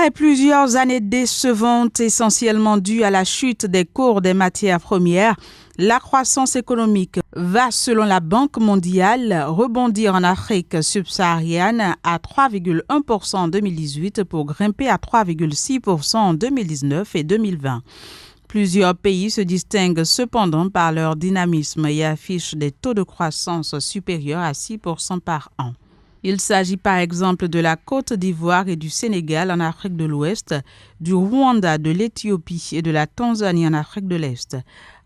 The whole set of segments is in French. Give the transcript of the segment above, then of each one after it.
Après plusieurs années décevantes, essentiellement dues à la chute des cours des matières premières, la croissance économique va, selon la Banque mondiale, rebondir en Afrique subsaharienne à 3,1% en 2018 pour grimper à 3,6% en 2019 et 2020. Plusieurs pays se distinguent cependant par leur dynamisme et affichent des taux de croissance supérieurs à 6% par an. Il s'agit par exemple de la Côte d'Ivoire et du Sénégal en Afrique de l'Ouest, du Rwanda, de l'Éthiopie et de la Tanzanie en Afrique de l'Est.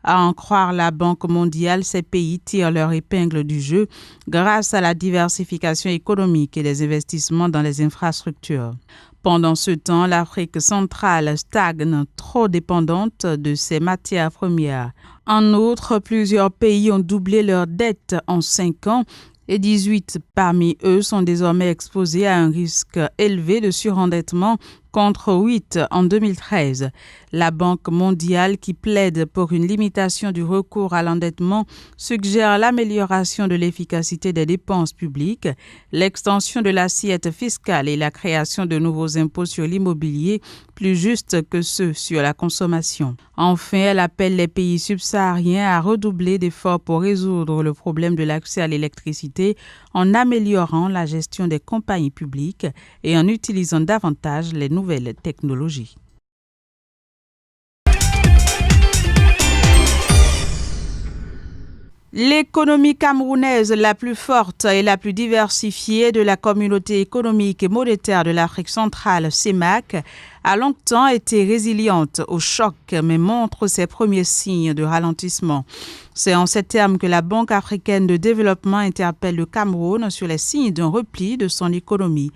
À en croire la Banque mondiale, ces pays tirent leur épingle du jeu grâce à la diversification économique et les investissements dans les infrastructures. Pendant ce temps, l'Afrique centrale stagne, trop dépendante de ses matières premières. En outre, plusieurs pays ont doublé leurs dettes en 5 ans et 18 parmi eux sont désormais exposés à un risque élevé de surendettement contre 8 en 2013. La Banque mondiale, qui plaide pour une limitation du recours à l'endettement, suggère l'amélioration de l'efficacité des dépenses publiques, l'extension de l'assiette fiscale et la création de nouveaux impôts sur l'immobilier plus justes que ceux sur la consommation. Enfin, elle appelle les pays subsahariens à redoubler d'efforts pour résoudre le problème de l'accès à l'électricité en améliorant la gestion des compagnies publiques et en utilisant davantage les nouvelles technologies. L'économie camerounaise, la plus forte et la plus diversifiée de la communauté économique et monétaire de l'Afrique centrale, CEMAC, a longtemps été résiliente au choc, mais montre ses premiers signes de ralentissement. C'est en ces termes que la Banque africaine de développement interpelle le Cameroun sur les signes d'un repli de son économie.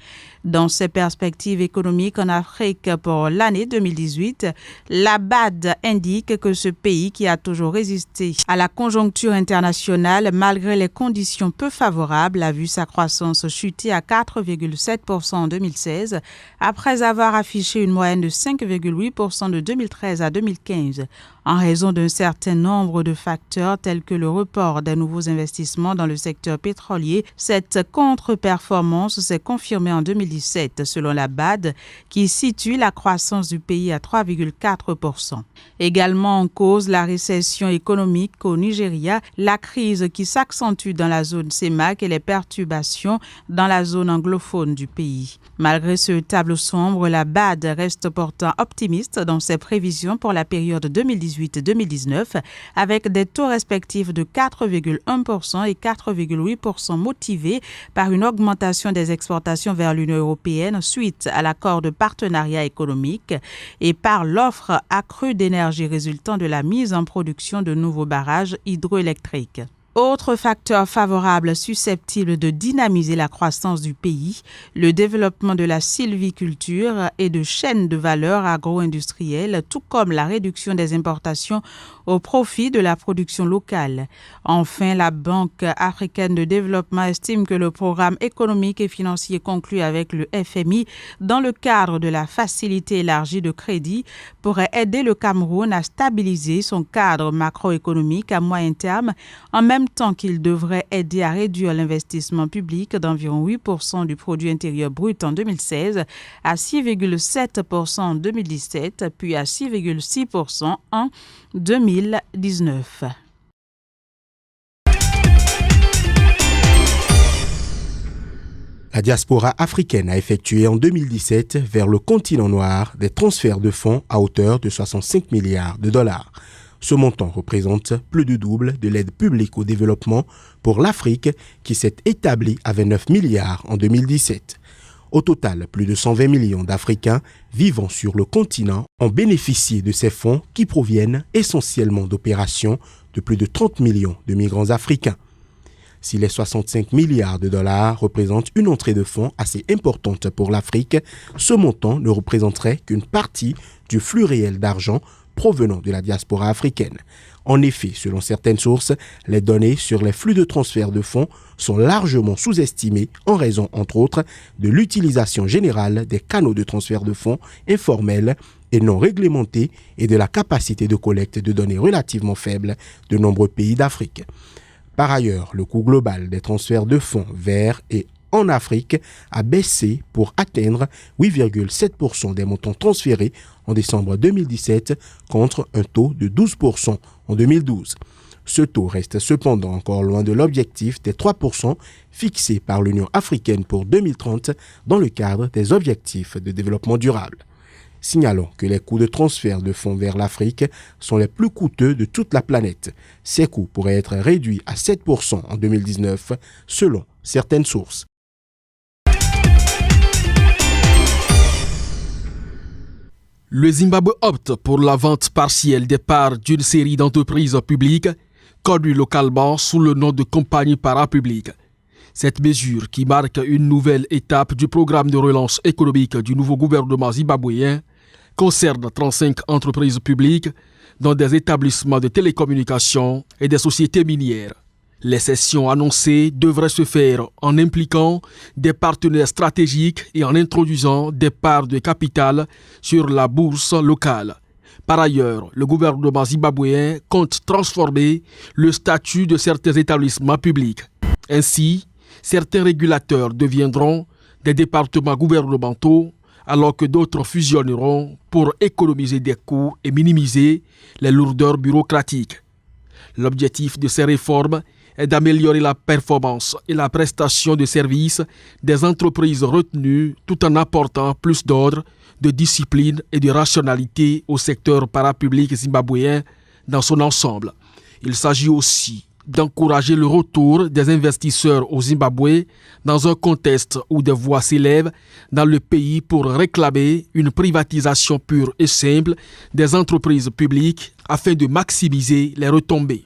Dans ses perspectives économiques en Afrique pour l'année 2018, la BAD indique que ce pays, qui a toujours résisté à la conjoncture internationale malgré les conditions peu favorables, a vu sa croissance chuter à 4,7% en 2016, après avoir affiché une moyenne de 5,8% de 2013 à 2015. En raison d'un certain nombre de facteurs tels que le report des nouveaux investissements dans le secteur pétrolier, cette contre-performance s'est confirmée en 2017 selon la BAD, qui situe la croissance du pays à 3,4%. Également en cause, la récession économique au Nigeria, la crise qui s'accentue dans la zone CEMAC et les perturbations dans la zone anglophone du pays. Malgré ce tableau sombre, la BAD reste pourtant optimiste dans ses prévisions pour la période 2018-2019, avec des taux respectifs de 4,1% et 4,8% motivés par une augmentation des exportations vers l'Union européenne suite à l'accord de partenariat économique et par l'offre accrue d'énergie résultant de la mise en production de nouveaux barrages hydroélectriques. Autre facteur favorable susceptible de dynamiser la croissance du pays, le développement de la sylviculture et de chaînes de valeur agro-industrielles, tout comme la réduction des importations au profit de la production locale. Enfin, la Banque africaine de développement estime que le programme économique et financier conclu avec le FMI dans le cadre de la facilité élargie de crédit pourrait aider le Cameroun à stabiliser son cadre macroéconomique à moyen terme, en même temps qu'il devrait aider à réduire l'investissement public d'environ 8% du produit intérieur brut en 2016 à 6,7% en 2017, puis à 6,6% en 2019. La diaspora africaine a effectué en 2017 vers le continent noir des transferts de fonds à hauteur de 65 milliards de dollars. Ce montant représente plus du double de l'aide publique au développement pour l'Afrique qui s'est établie à 29 milliards en 2017. Au total, plus de 120 millions d'Africains vivant sur le continent ont bénéficié de ces fonds qui proviennent essentiellement d'opérations de plus de 30 millions de migrants africains. Si les 65 milliards de dollars représentent une entrée de fonds assez importante pour l'Afrique, ce montant ne représenterait qu'une partie du flux réel d'argent provenant de la diaspora africaine. En effet, selon certaines sources, les données sur les flux de transfert de fonds sont largement sous-estimées en raison, entre autres, de l'utilisation générale des canaux de transfert de fonds informels et non réglementés et de la capacité de collecte de données relativement faibles de nombreux pays d'Afrique. Par ailleurs, le coût global des transferts de fonds vers et en Afrique a baissé pour atteindre 8,7% des montants transférés en décembre 2017 contre un taux de 12% en 2012. Ce taux reste cependant encore loin de l'objectif des 3% fixé par l'Union africaine pour 2030 dans le cadre des objectifs de développement durable. Signalons que les coûts de transfert de fonds vers l'Afrique sont les plus coûteux de toute la planète. Ces coûts pourraient être réduits à 7% en 2019 selon certaines sources. Le Zimbabwe opte pour la vente partielle des parts d'une série d'entreprises publiques connues localement sous le nom de compagnies parapubliques. Cette mesure, qui marque une nouvelle étape du programme de relance économique du nouveau gouvernement zimbabwéen, concerne 35 entreprises publiques, dont des établissements de télécommunications et des sociétés minières. Les cessions annoncées devraient se faire en impliquant des partenaires stratégiques et en introduisant des parts de capital sur la bourse locale. Par ailleurs, le gouvernement zimbabwéen compte transformer le statut de certains établissements publics. Ainsi, certains régulateurs deviendront des départements gouvernementaux alors que d'autres fusionneront pour économiser des coûts et minimiser les lourdeurs bureaucratiques. L'objectif de ces réformes est d'améliorer la performance et la prestation de services des entreprises retenues tout en apportant plus d'ordre, de discipline et de rationalité au secteur parapublic zimbabwéen dans son ensemble. Il s'agit aussi d'encourager le retour des investisseurs au Zimbabwe dans un contexte où des voix s'élèvent dans le pays pour réclamer une privatisation pure et simple des entreprises publiques afin de maximiser les retombées.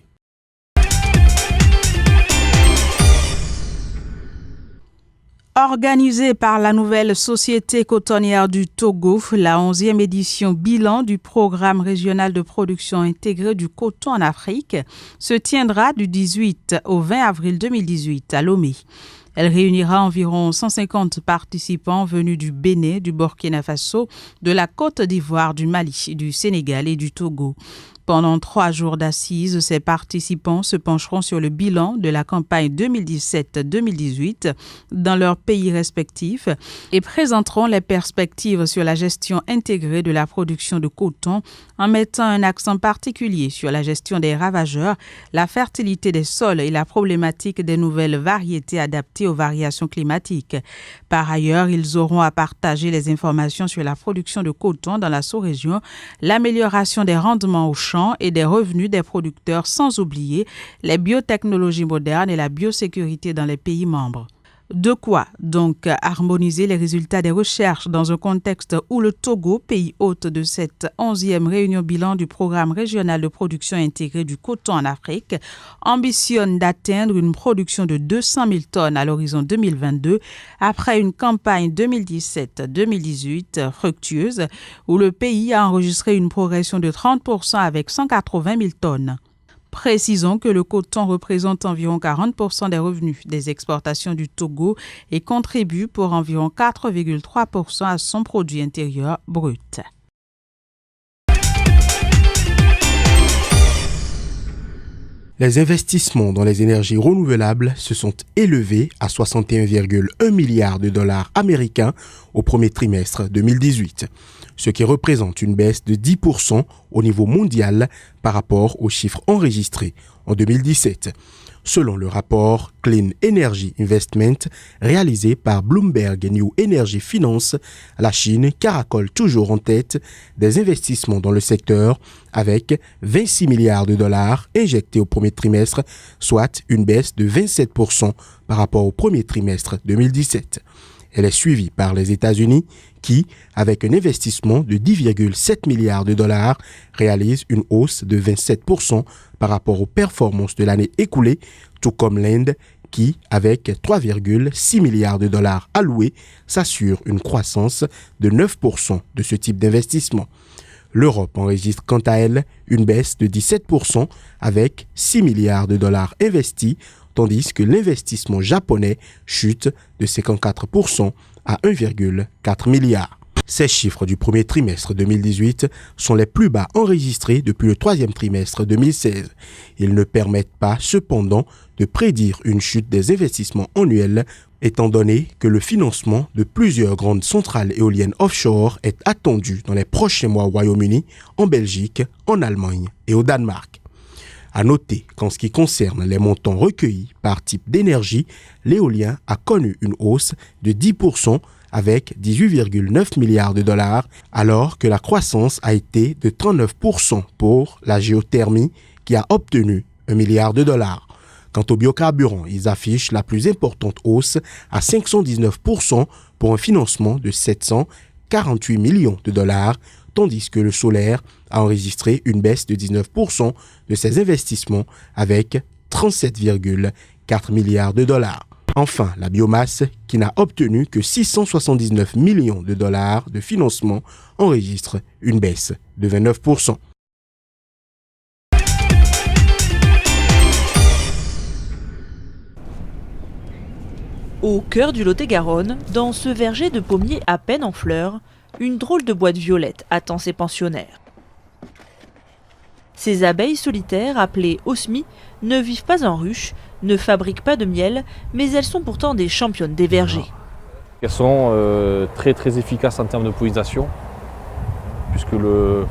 Organisée par la nouvelle Société cotonnière du Togo, la 11e édition bilan du programme régional de production intégrée du coton en Afrique se tiendra du 18 au 20 avril 2018 à Lomé. Elle réunira environ 150 participants venus du Bénin, du Burkina Faso, de la Côte d'Ivoire, du Mali, du Sénégal et du Togo. Pendant 3 jours d'assises, ces participants se pencheront sur le bilan de la campagne 2017-2018 dans leurs pays respectifs et présenteront les perspectives sur la gestion intégrée de la production de coton en mettant un accent particulier sur la gestion des ravageurs, la fertilité des sols et la problématique des nouvelles variétés adaptées aux variations climatiques. Par ailleurs, ils auront à partager les informations sur la production de coton dans la sous-région, l'amélioration des rendements au champ et des revenus des producteurs, sans oublier les biotechnologies modernes et la biosécurité dans les pays membres. De quoi donc harmoniser les résultats des recherches dans un contexte où le Togo, pays hôte de cette 11e réunion bilan du programme régional de production intégrée du coton en Afrique, ambitionne d'atteindre une production de 200 000 tonnes à l'horizon 2022 après une campagne 2017-2018 fructueuse où le pays a enregistré une progression de 30% avec 180 000 tonnes. Précisons que le coton représente environ 40% des revenus des exportations du Togo et contribue pour environ 4,3% à son produit intérieur brut. Les investissements dans les énergies renouvelables se sont élevés à 61,1 milliards de dollars américains au premier trimestre 2018, ce qui représente une baisse de 10% au niveau mondial par rapport aux chiffres enregistrés en 2017. Selon le rapport Clean Energy Investment réalisé par Bloomberg New Energy Finance, la Chine caracole toujours en tête des investissements dans le secteur avec 26 milliards de dollars injectés au premier trimestre, soit une baisse de 27% par rapport au premier trimestre 2017. Elle est suivie par les États-Unis qui, avec un investissement de 10,7 milliards de dollars, réalise une hausse de 27% par rapport aux performances de l'année écoulée, tout comme l'Inde qui, avec 3,6 milliards de dollars alloués, s'assure une croissance de 9% de ce type d'investissement. L'Europe enregistre quant à elle une baisse de 17% avec 6 milliards de dollars investis, tandis que l'investissement japonais chute de 54% à 1,4 milliard. Ces chiffres du premier trimestre 2018 sont les plus bas enregistrés depuis le troisième trimestre 2016. Ils ne permettent pas cependant de prédire une chute des investissements annuels étant donné que le financement de plusieurs grandes centrales éoliennes offshore est attendu dans les prochains mois au Royaume-Uni, en Belgique, en Allemagne et au Danemark. À noter qu'en ce qui concerne les montants recueillis par type d'énergie, l'éolien a connu une hausse de 10% avec 18,9 milliards de dollars, alors que la croissance a été de 39% pour la géothermie qui a obtenu 1 milliard de dollars. Quant aux biocarburants, ils affichent la plus importante hausse à 519% pour un financement de 748 millions de dollars, tandis que le solaire a enregistré une baisse de 19% de ses investissements avec 37,4 milliards de dollars. Enfin, la biomasse, qui n'a obtenu que 679 millions de dollars de financement, enregistre une baisse de 29%. Au cœur du Lot-et-Garonne, dans ce verger de pommiers à peine en fleurs, une drôle de boîte violette attend ses pensionnaires. Ces abeilles solitaires, appelées osmies, ne vivent pas en ruche, ne fabriquent pas de miel, mais elles sont pourtant des championnes des vergers. Elles sont très efficaces en termes de pollinisation, puisque le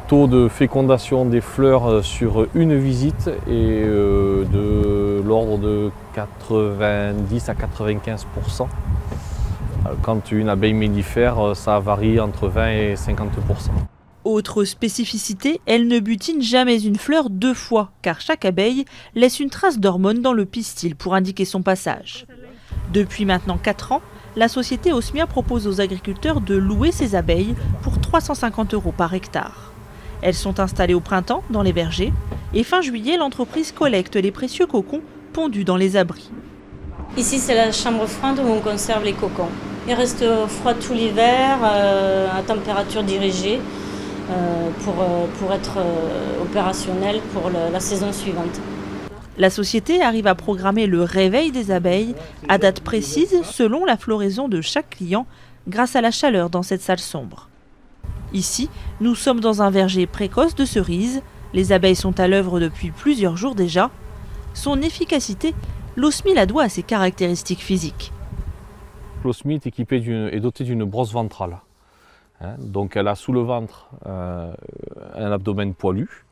taux de fécondation des fleurs sur une visite est de l'ordre de 90 à 95%. Quand une abeille mellifère, ça varie entre 20 et 50%. Autre spécificité, elle ne butine jamais une fleur 2 fois, car chaque abeille laisse une trace d'hormone dans le pistil pour indiquer son passage. Depuis maintenant 4 ans, la société Osmia propose aux agriculteurs de louer ces abeilles pour 350 € par hectare. Elles sont installées au printemps dans les vergers et fin juillet, l'entreprise collecte les précieux cocons pondus dans les abris. Ici, c'est la chambre froide où on conserve les cocons. Ils restent froids tout l'hiver, à température dirigée, pour être opérationnels pour la saison suivante. La société arrive à programmer le réveil des abeilles à date précise selon la floraison de chaque client grâce à la chaleur dans cette salle sombre. Ici, nous sommes dans un verger précoce de cerises. Les abeilles sont à l'œuvre depuis plusieurs jours déjà. Son efficacité, l'osmie la doit à ses caractéristiques physiques. L'osmie est dotée d'une brosse ventrale. Donc elle a sous le ventre un abdomen poilu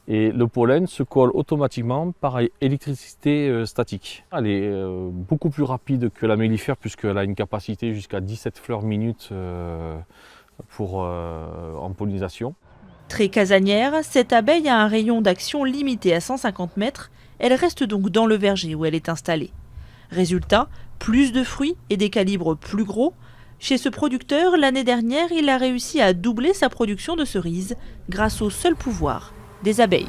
et le pollen se colle automatiquement par électricité statique. Elle est beaucoup plus rapide que la mellifère puisqu'elle a une capacité jusqu'à 17 fleurs minutes en pollinisation. Très casanière, cette abeille a un rayon d'action limité à 150 mètres. Elle reste donc dans le verger où elle est installée. Résultat, plus de fruits et des calibres plus gros. Chez ce producteur, l'année dernière, il a réussi à doubler sa production de cerises grâce au seul pouvoir des abeilles.